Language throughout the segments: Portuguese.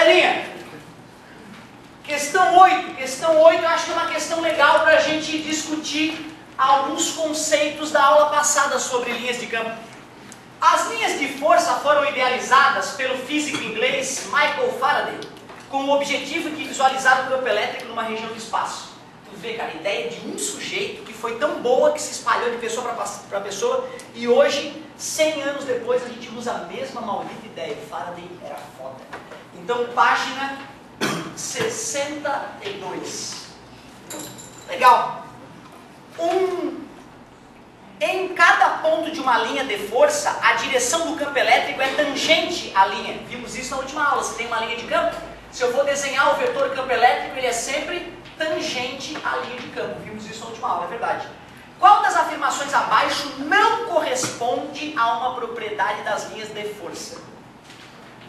Galerinha, questão 8. Questão 8 eu acho que é uma questão legal para a gente discutir alguns conceitos da aula passada sobre linhas de campo. As linhas de força foram idealizadas pelo físico inglês Michael Faraday com o objetivo de visualizar o campo elétrico numa região do espaço. Tu vê, cara, a ideia de um sujeito que foi tão boa que se espalhou de pessoa para pessoa e hoje, 100 anos depois, a gente usa a mesma maldita ideia. Faraday era foda. Então, página 62. Legal? Em cada ponto de uma linha de força, a direção do campo elétrico é tangente à linha. Vimos isso na última aula. Você tem uma linha de campo. Se eu vou desenhar o vetor campo elétrico, ele é sempre tangente à linha de campo. Vimos isso na última aula, é verdade. Qual das afirmações abaixo não corresponde a uma propriedade das linhas de força?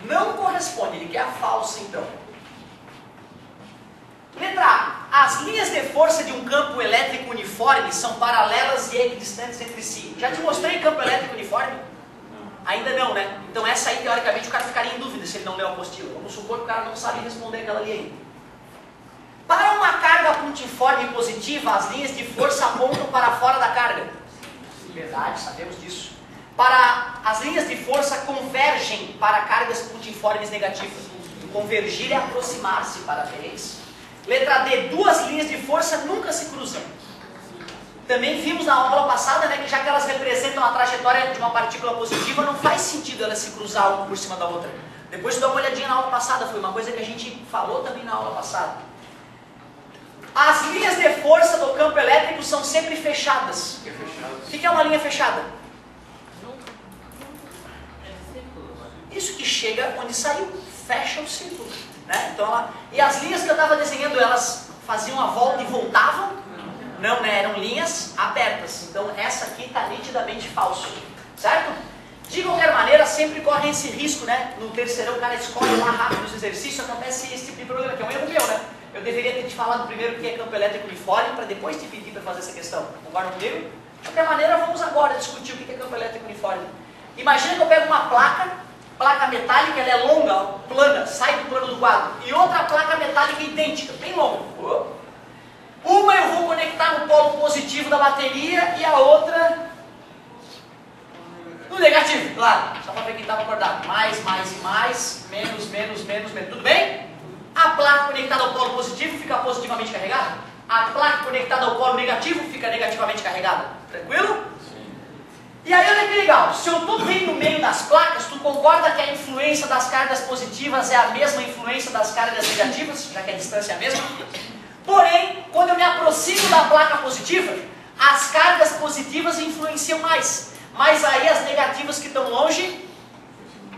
Não corresponde, ele quer a falsa então. Letra A. As linhas de força de um campo elétrico uniforme são paralelas e equidistantes entre si. Já te mostrei campo elétrico uniforme? Ainda não, né? Então essa aí, teoricamente, o cara ficaria em dúvida se ele não leu a apostila. Vamos supor que o cara não sabe responder aquela ali ainda. Para uma carga pontiforme positiva, as linhas de força apontam para fora da carga. Verdade, sabemos disso. As linhas de força convergem para cargas pontiformes negativas. Convergir é aproximar-se, parabéns. Letra D. Duas linhas de força nunca se cruzam. Também vimos na aula passada, né, que já que elas representam a trajetória de uma partícula positiva, não faz sentido elas se cruzar uma por cima da outra. Depois dá uma olhadinha na aula passada, foi uma coisa que a gente falou também na aula passada. As linhas de força do campo elétrico são sempre fechadas. O que é uma linha fechada? Isso que chega onde saiu, fecha o círculo. Né? Então, e as linhas que eu estava desenhando, elas faziam a volta e voltavam? Não, né? Eram linhas abertas. Então essa aqui está nitidamente falso. Certo? De qualquer maneira, sempre corre esse risco, né? No terceirão o cara escolhe lá rápido os exercícios, acontece esse tipo de problema, que é um erro meu, né? Eu deveria ter te falado primeiro o que é campo elétrico uniforme, para depois te pedir para fazer essa questão. Concorda comigo? De qualquer maneira, vamos agora discutir o que é campo elétrico uniforme. Imagina que eu pego uma placa metálica, ela é longa, plana, sai do plano do quadro, e outra placa metálica idêntica, bem longa. Uma eu vou conectar no polo positivo da bateria e a outra no negativo, claro, só para ver quem estava acordado. Mais, menos. Tudo bem? A placa conectada ao polo positivo fica positivamente carregada. A placa conectada ao polo negativo fica negativamente carregada. Tranquilo? Sim. E aí olha que legal, se eu estou bem no meio das placas, tu concorda que a influência das cargas positivas é a mesma influência das cargas negativas, já que a distância é a mesma? Porém, quando eu me aproximo da placa positiva, as cargas positivas influenciam mais. Mas aí as negativas que estão longe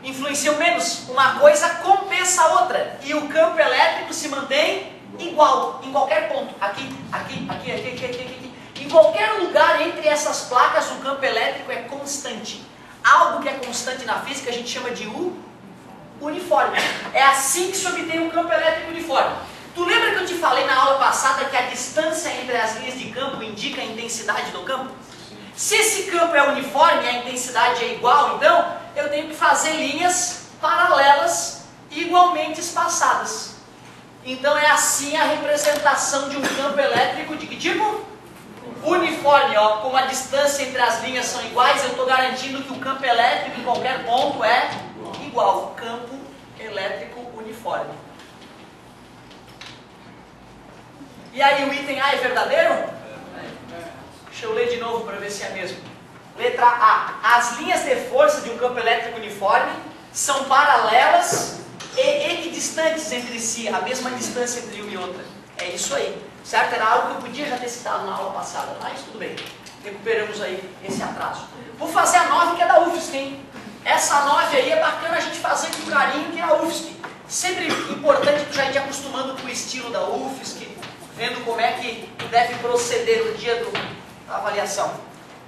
influenciam menos. Uma coisa compensa a outra. E o campo elétrico se mantém igual em qualquer ponto. Aqui. Em qualquer lugar entre essas placas, o campo elétrico é constante. Algo que é constante na física a gente chama de uniforme. É assim que se obtém um campo elétrico uniforme. Tu lembra que eu te falei na aula passada que a distância entre as linhas de campo indica a intensidade do campo? Se esse campo é uniforme e a intensidade é igual, então eu tenho que fazer linhas paralelas igualmente espaçadas. Então é assim a representação de um campo elétrico de que tipo? Uniforme, ó. Como a distância entre as linhas são iguais, eu estou garantindo que o campo elétrico em qualquer ponto é igual. Campo elétrico uniforme. E aí o item A é verdadeiro? Deixa eu ler de novo para ver se é mesmo. Letra A. As linhas de força de um campo elétrico uniforme são paralelas e equidistantes entre si, a mesma distância entre uma e outra. É isso aí. Certo? Era algo que eu podia já ter citado na aula passada, mas tudo bem. Recuperamos aí esse atraso. Vou fazer a 9 que é da UFSC, hein? Essa 9 aí é bacana a gente fazer com carinho, que é a UFSC. Sempre importante tu já ir te acostumando com o estilo da UFSC, vendo como é que deve proceder no dia da avaliação.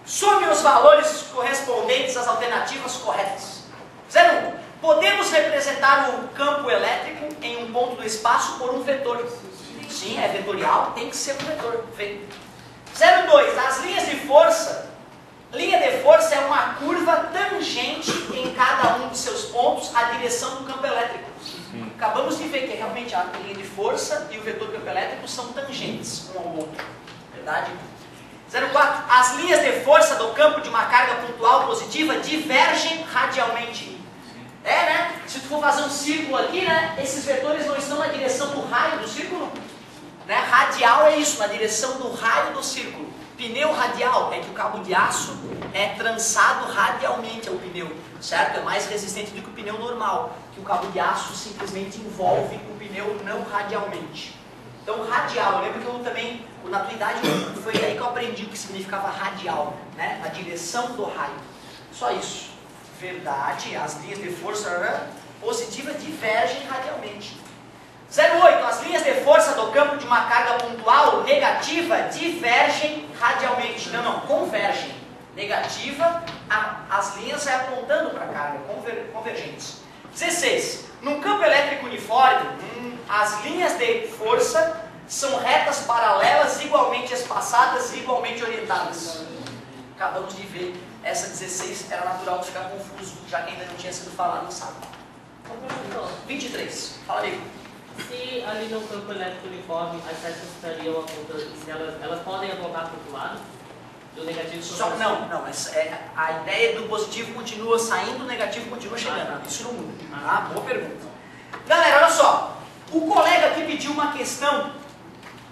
Some os valores correspondentes às alternativas corretas. 01. Podemos representar o campo elétrico em um ponto do espaço por um vetor. Sim, é vetorial, tem que ser um vetor. 02. As linhas de força. Linha de força é uma curva tangente em cada um de seus pontos à direção do campo elétrico. Sim. Acabamos de ver que realmente a linha de força e o vetor campo elétrico são tangentes um ao outro. Verdade? 04. As linhas de força do campo de uma carga pontual positiva divergem radialmente. É, né? Se tu for fazer um círculo aqui, né? Esses vetores não estão na direção do raio do círculo. Né? Radial é isso, na direção do raio do círculo. Pneu radial é que o cabo de aço é trançado radialmente ao pneu, certo? É mais resistente do que o pneu normal, que o cabo de aço simplesmente envolve o pneu não radialmente. Então, radial, eu lembro que eu também, na tua idade, foi aí que eu aprendi o que significava radial, né? A direção do raio. Só isso. Verdade, as linhas de força positiva divergem radialmente. 08. As linhas de força do campo de uma carga pontual negativa divergem radialmente. Não, convergem. Negativa, as linhas é apontando para a carga, convergentes. 16. Num campo elétrico uniforme, as linhas de força são retas paralelas, igualmente espaçadas e igualmente orientadas. Acabamos de ver, essa 16 era natural de ficar confuso, já que ainda não tinha sido falado no sábado. 23. Fala, amigo. Se ali no campo elétrico uniforme as setas estariam apontando, se elas podem apontar para o outro lado, do negativo para o positivo? Não, a ideia do positivo continua saindo, o negativo continua chegando. Isso não muda. Tá? Boa pergunta. Galera, olha só. O colega aqui pediu uma questão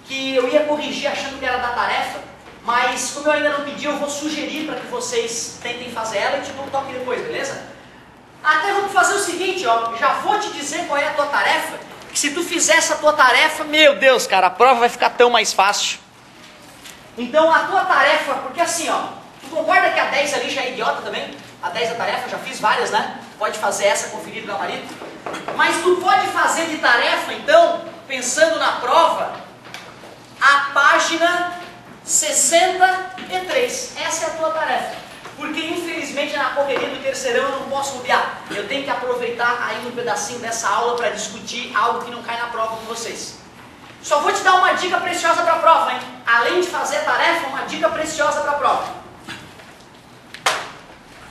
que eu ia corrigir achando que era da tarefa, mas como eu ainda não pedi, eu vou sugerir para que vocês tentem fazer ela e te dou um toque depois, beleza? Até vamos fazer o seguinte, ó, já vou te dizer qual é a tua tarefa, que se tu fizer essa tua tarefa, meu Deus, cara, a prova vai ficar tão mais fácil. Então a tua tarefa, porque assim, ó, tu concorda que a 10 ali já é idiota também? A 10 da tarefa, eu já fiz várias, né? Pode fazer essa, conferir o gabarito. Mas tu pode fazer de tarefa, então, pensando na prova, a página 63. Essa é a tua tarefa. Porque, infelizmente, na correria do terceirão eu não posso bobear. Eu tenho que aproveitar aí um pedacinho dessa aula para discutir algo que não cai na prova com vocês. Só vou te dar uma dica preciosa para a prova, hein? Além de fazer a tarefa, uma dica preciosa para a prova.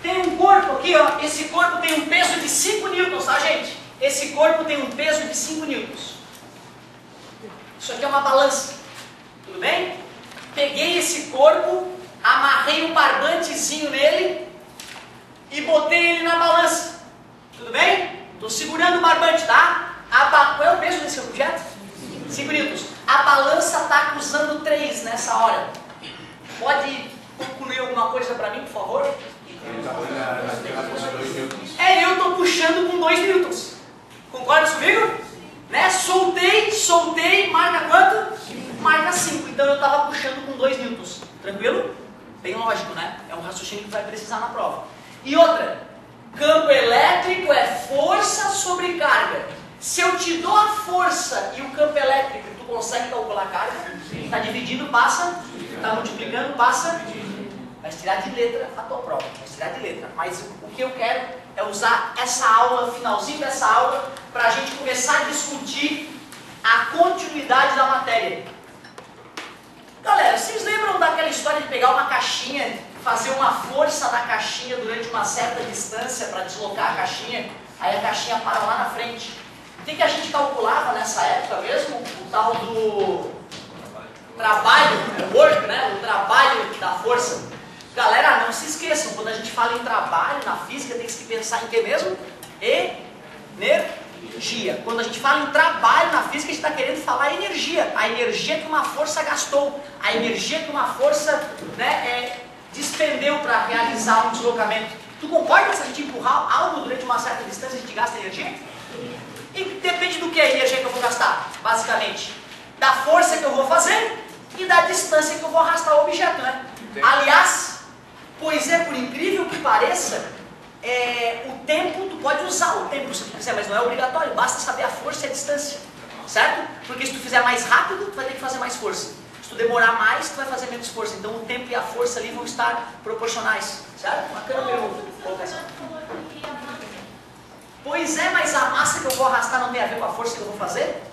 Tem um corpo aqui, ó. Esse corpo tem um peso de 5 newtons, tá, gente? Esse corpo tem um peso de 5 newtons. Isso aqui é uma balança. Tudo bem? Peguei esse corpo, amarrei um barbantezinho nele e botei ele na balança. Tudo bem? Estou segurando o barbante, tá? Qual é o peso desse objeto? 5 newtons. A balança está acusando 3 nessa hora. Pode concluir alguma coisa para mim, por favor? Eu estou puxando com 2 newtons. Concorda comigo? Né? Soltei, marca quanto? Marca 5. Então eu estava puxando com 2 newtons. Tranquilo? Bem lógico, né? É um raciocínio que vai precisar na prova. E outra, campo elétrico é força sobre carga. Se eu te dou a força e o campo elétrico, tu consegue calcular a carga? Está dividindo, passa. Está multiplicando, passa. Vai tirar de letra a tua prova. Vai tirar de letra. Mas o que eu quero é usar essa aula, finalzinho dessa aula, para a gente começar a discutir a continuidade da matéria. Galera, vocês lembram daquela história de pegar uma caixinha, fazer uma força na caixinha durante uma certa distância para deslocar a caixinha, aí a caixinha para lá na frente? O que a gente calculava nessa época mesmo? O tal do trabalho, work, né? O trabalho da força. Galera, não se esqueçam, quando a gente fala em trabalho na física, tem que se pensar em que mesmo? Energia. Quando a gente fala em trabalho na física, a gente está querendo falar energia. A energia que uma força gastou, a energia que uma força, né, despendeu para realizar um deslocamento. Tu concorda se a gente empurrar algo durante uma certa distância, a gente gasta energia? E depende do que a energia que eu vou gastar, basicamente. Da força que eu vou fazer e da distância que eu vou arrastar o objeto, né? Aliás, pois é, por incrível que pareça, o tempo, tu pode usar o tempo se tu quiser, mas não é obrigatório, basta saber a força e a distância, certo? Porque se tu fizer mais rápido, tu vai ter que fazer mais força. Se tu demorar mais, tu vai fazer menos força. Então o tempo e a força ali vão estar proporcionais, certo? Bacana meu colocação. Pois é, mas a massa que eu vou arrastar não tem a ver com a força que eu vou fazer?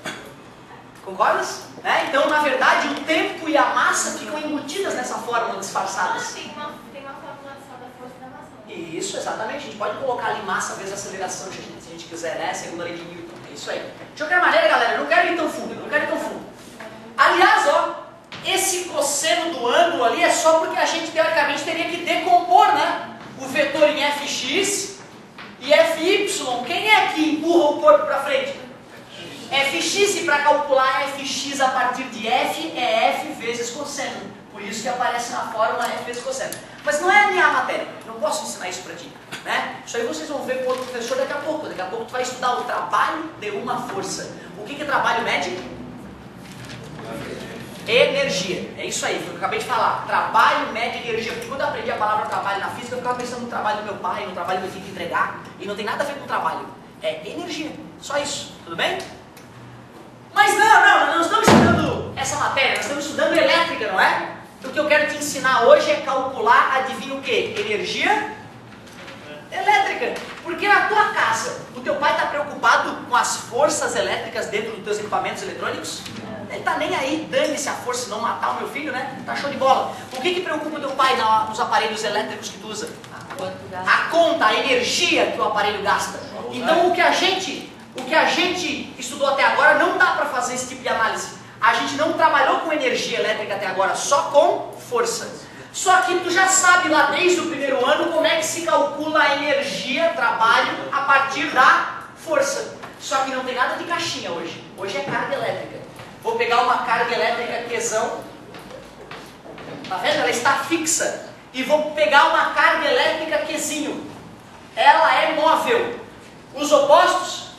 Concordas? Então, na verdade, o tempo e a massa ficam embutidas nessa fórmula, disfarçadas. Tem uma fórmula só da força e da massa. Isso, exatamente. A gente pode colocar ali massa vezes aceleração, se a gente quiser, né? Segunda lei de Newton. Isso aí. De qualquer maneira, galera, eu não quero ir tão fundo, Aliás, ó, esse cosseno do ângulo ali é só porque a gente, teoricamente, teria que decompor, né? O vetor em fx e fy. Quem é que empurra o corpo para frente? Fx, e para calcular fx a partir de f, é f vezes cosseno. Por isso que aparece na fórmula f vezes cosseno. Mas não é a minha matéria, não posso ensinar isso para ti. Né? Isso aí vocês vão ver com outro professor daqui a pouco. Daqui a pouco tu vai estudar o trabalho de uma força. O que é trabalho mede? Energia. É isso aí, foi o que eu acabei de falar. Trabalho mede energia. Porque quando eu aprendi a palavra trabalho na física, eu ficava pensando no trabalho do meu pai, no trabalho que eu tinha que entregar. E não tem nada a ver com trabalho. É energia. Só isso. Tudo bem? Mas não, nós não estamos estudando essa matéria, nós estamos estudando elétrica, não é? O que eu quero te ensinar hoje é calcular, adivinha o quê? Energia elétrica. Porque na tua casa, o teu pai está preocupado com as forças elétricas dentro dos teus equipamentos eletrônicos? Ele está nem aí, dane-se a força, não matar o meu filho, né? Tá show de bola. O que preocupa o teu pai nos aparelhos elétricos que tu usa? A conta, a energia que o aparelho gasta. Então o que a gente estudou até agora não dá para fazer esse tipo de análise. A gente não trabalhou com energia elétrica até agora, só com força. Só que tu já sabe lá desde o primeiro ano como é que se calcula a energia, trabalho, a partir da força. Só que não tem nada de caixinha hoje. Hoje é carga elétrica. Vou pegar uma carga elétrica Qzão. Tá vendo? Ela está fixa. E vou pegar uma carga elétrica Qzinho. Ela é móvel. Os opostos?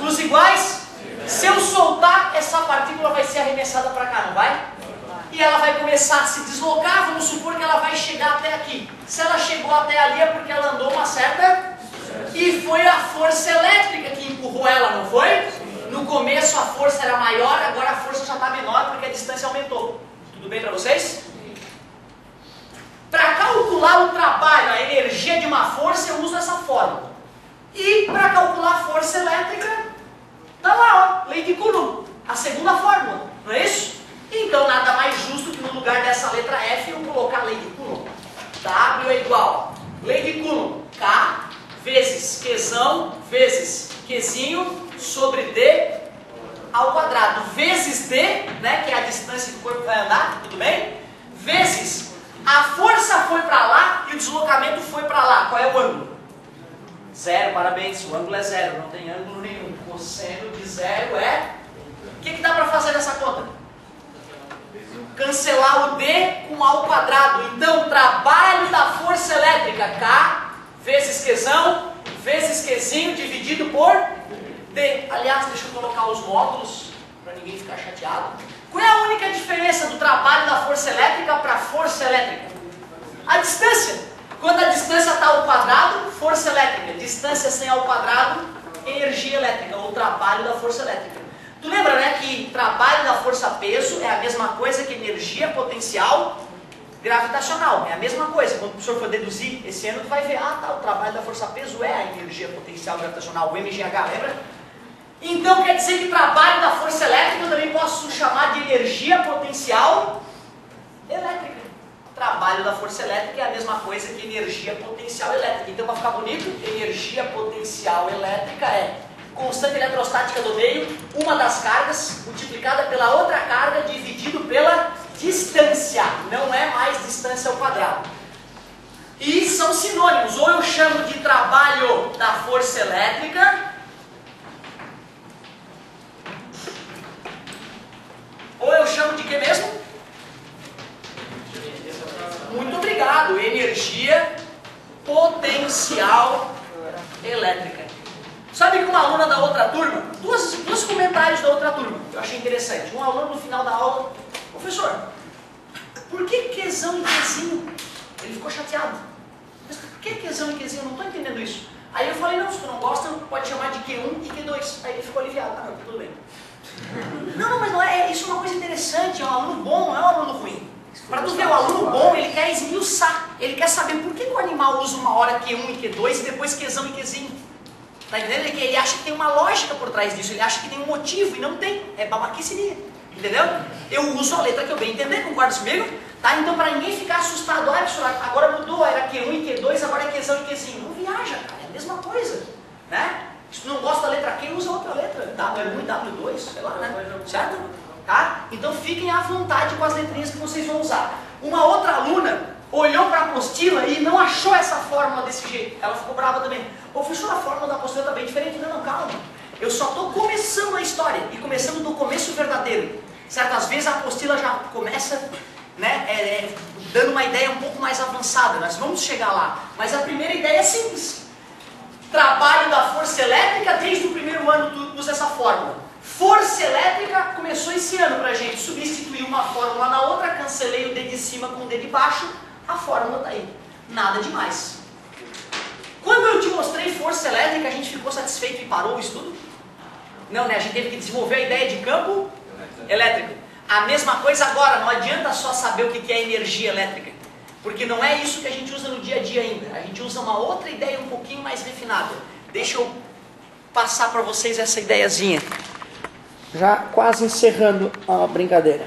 Os iguais? Se eu soltar, essa partícula vai ser arremessada para cá, não vai? E ela vai começar a se deslocar, vamos supor que ela vai chegar até aqui. Se ela chegou até ali é porque ela andou uma certa... E foi a força elétrica que empurrou ela, não foi? No começo a força era maior, agora a força já está menor porque a distância aumentou. Tudo bem para vocês? Para calcular o trabalho, a energia de uma força, eu uso essa fórmula. E para calcular a força elétrica, está lá, ó, lei de Coulomb, a segunda fórmula, não é isso? Então nada mais justo que no lugar dessa letra F eu colocar a lei de Coulomb. W é igual, lei de Coulomb, K vezes Qzão vezes Qzinho sobre D ao quadrado, vezes D, né, que é a distância que o corpo vai andar, tudo bem? Vezes a força foi para lá e o deslocamento foi para lá. Qual é o ângulo? Zero, parabéns, o ângulo é zero, não tem ângulo nenhum. Cosseno de zero é... O que dá para fazer nessa conta? Cancelar o D com A ao quadrado. Então, trabalho da força elétrica, K vezes Qzão vezes Qzinho dividido por D. Aliás, deixa eu colocar os módulos para ninguém ficar chateado. Qual é a única diferença do trabalho da força elétrica para a força elétrica? A distância. Quando a distância está ao quadrado, força elétrica. Distância sem ao quadrado, energia elétrica, ou trabalho da força elétrica. Tu lembra, né, que trabalho da força-peso é a mesma coisa que energia potencial gravitacional. É a mesma coisa. Quando o professor for deduzir esse ano, tu vai ver, ah, tá, o trabalho da força-peso é a energia potencial gravitacional, o MGH, lembra? Então quer dizer que trabalho da força elétrica eu também posso chamar de energia potencial elétrica. Trabalho da força elétrica é a mesma coisa que energia potencial elétrica. Então, para ficar bonito, energia potencial elétrica é constante eletrostática do meio, uma das cargas, multiplicada pela outra carga, dividido pela distância. Não é mais distância ao quadrado. E são sinônimos. Ou eu chamo de trabalho da força elétrica, ou eu chamo de quê mesmo? Muito obrigado. Energia potencial elétrica. Sabe que uma aluna da outra turma, dois comentários da outra turma, que eu achei interessante. Um aluno no final da aula, professor, por que Qzão e Qzinho? Ele ficou chateado. Mas por que Qzão e Qzinho? Eu não estou entendendo isso. Aí eu falei, não, se tu não gosta, pode chamar de Q1 e Q2. Aí ele ficou aliviado. Ah, não, tudo bem. Não, mas não é, isso é uma coisa interessante, é um aluno bom, não é um aluno ruim. Para tu ver, o aluno bom, ele quer esmiuçar, ele quer saber por que o animal usa uma hora Q1 e Q2 e depois Qzão e Qzinho. Tá entendendo? Ele acha que tem uma lógica por trás disso, ele acha que tem um motivo e não tem, é babaquice minha, entendeu? Eu uso a letra que eu bem entender, concorda comigo? Tá? Então para ninguém ficar assustado, ah, professor, agora mudou, era Q1 e Q2, agora é Qzão e Qzinho. Não viaja, cara, é a mesma coisa, né? Se tu não gosta da letra letra Q, usa outra letra. W1 e W2, sei lá, né? Certo? Tá? Então fiquem à vontade com as letrinhas que vocês vão usar. Uma outra aluna olhou para a apostila e não achou essa fórmula desse jeito. Ela ficou brava também. Ô, professor, a fórmula da apostila está bem diferente. Não, calma. Eu só estou começando a história e começando do começo verdadeiro. Certas vezes a apostila já começa, né, dando uma ideia um pouco mais avançada. Nós vamos chegar lá. Mas a primeira ideia é simples. Trabalho da força elétrica, desde o primeiro ano tu usa essa fórmula. Força elétrica começou esse ano pra gente. Substituí uma fórmula na outra, cancelei o D de cima com o D de baixo, a fórmula tá aí. Nada demais. Quando eu te mostrei força elétrica, a gente ficou satisfeito e parou o estudo? Não, né? A gente teve que desenvolver a ideia de campo elétrico. A mesma coisa agora, não adianta só saber o que é energia elétrica. Porque não é isso que a gente usa no dia a dia ainda. A gente usa uma outra ideia um pouquinho mais refinada. Deixa eu passar para vocês essa ideiazinha. Já quase encerrando a brincadeira.